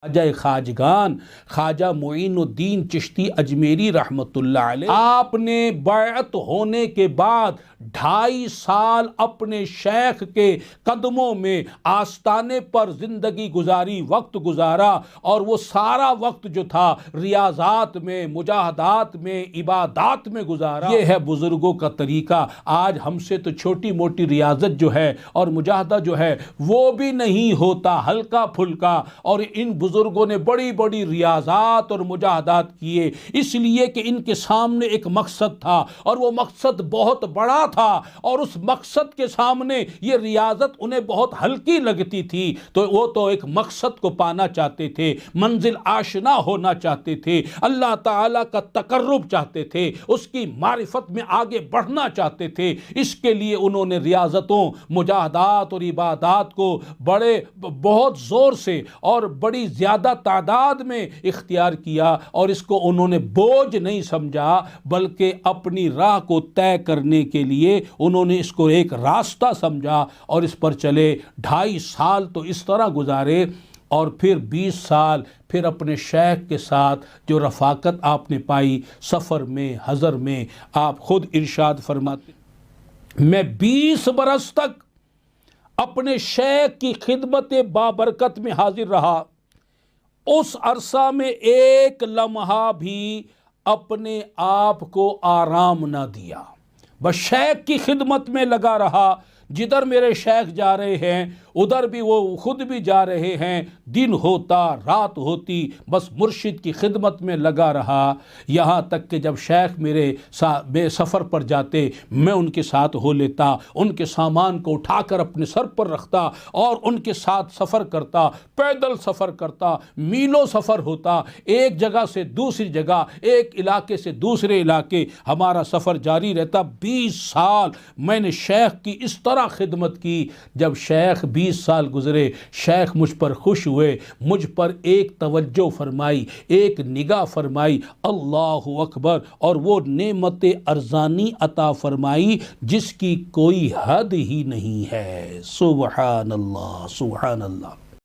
خواجہ خواجگان خواجہ معین الدین چشتی اجمیری رحمۃ اللہ علیہ، آپ نے بیعت ہونے کے بعد 2.5 سال اپنے شیخ کے قدموں میں آستانے پر زندگی گزاری، وقت گزارا، اور وہ سارا وقت جو تھا ریاضات میں، مجاہدات میں، عبادات میں گزارا۔ یہ ہے بزرگوں کا طریقہ۔ آج ہم سے تو چھوٹی موٹی ریاضت جو ہے اور مجاہدہ جو ہے وہ بھی نہیں ہوتا، ہلکا پھلکا، اور ان بزرگوں نے بڑی بڑی ریاضات اور مجاہدات کیے، اس لیے کہ ان کے سامنے ایک مقصد تھا اور وہ مقصد بہت بڑا تھا، اور اس مقصد کے سامنے یہ ریاضت انہیں بہت ہلکی لگتی تھی، تو وہ تو ایک مقصد کو پانا چاہتے تھے، منزل آشنا ہونا چاہتے تھے، اللہ تعالیٰ کا تقرب چاہتے تھے، اس کی معرفت میں آگے بڑھنا چاہتے تھے۔ اس کے لیے انہوں نے ریاضتوں، مجاہدات اور عبادات کو بہت زور سے اور بڑی زیادہ تعداد میں اختیار کیا، اور اس کو انہوں نے بوجھ نہیں سمجھا، بلکہ اپنی راہ کو طے کرنے کے لیے انہوں نے اس کو ایک راستہ سمجھا اور اس پر چلے۔ 2.5 سال تو اس طرح گزارے، اور پھر 20 سال پھر اپنے شیخ کے ساتھ جو رفاقت آپ نے پائی سفر میں، حضر میں، آپ خود ارشاد فرماتے، میں 20 برس تک اپنے شیخ کی خدمت بابرکت میں حاضر رہا، اس عرصہ میں ایک لمحہ بھی اپنے آپ کو آرام نہ دیا، بس شیخ کی خدمت میں لگا رہا۔ جدھر میرے شیخ جا رہے ہیں ادھر بھی وہ خود بھی جا رہے ہیں، دن ہوتا رات ہوتی، بس مرشد کی خدمت میں لگا رہا، یہاں تک کہ جب شیخ میرے سفر پر جاتے میں ان کے ساتھ ہو لیتا، ان کے سامان کو اٹھا کر اپنے سر پر رکھتا اور ان کے ساتھ سفر کرتا، پیدل سفر کرتا، میلوں سفر ہوتا، ایک جگہ سے دوسری جگہ، ایک علاقے سے دوسرے علاقے ہمارا سفر جاری رہتا۔ 20 سال میں نے شیخ کی اس طرح خدمت کی۔ جب شیخ 20 سال گزرے، شیخ مجھ پر خوش ہوئے، مجھ پر ایک توجہ فرمائی، ایک نگاہ فرمائی، اللہ اکبر، اور وہ نعمت ارزانی عطا فرمائی جس کی کوئی حد ہی نہیں ہے۔ سبحان اللہ، سبحان اللہ۔